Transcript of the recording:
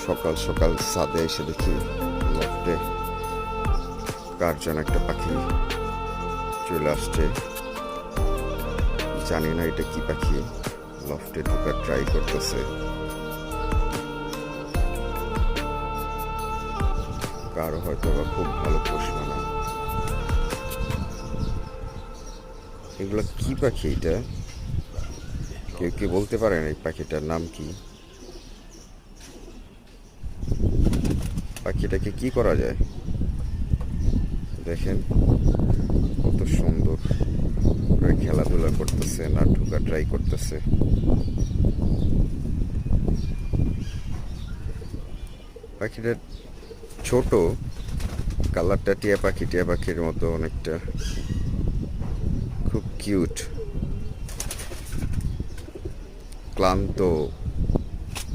সকাল সকাল ছাদে এসে দেখি লফটে কার যেন একটা পাখি চলে আসছে। জানি না এটা কি পাখি, লফটে ঢোকার ট্রাই করতেছে। কারো হয়তো বা খুব ভালো পোষ মানা। এগুলো কি পাখি? এটা কেউ কি বলতে পারেন এই পাখিটার নাম কি? পাখিটাকে কি করা যায় দেখেন, কত সুন্দর করে খেলাধুলা করতেছে, না ঢোকা ট্রাই করতেছে। পাখিটা ছোট, কালারটা টিয়া পাখির মতো অনেকটা, খুব কিউট। ক্লান্ত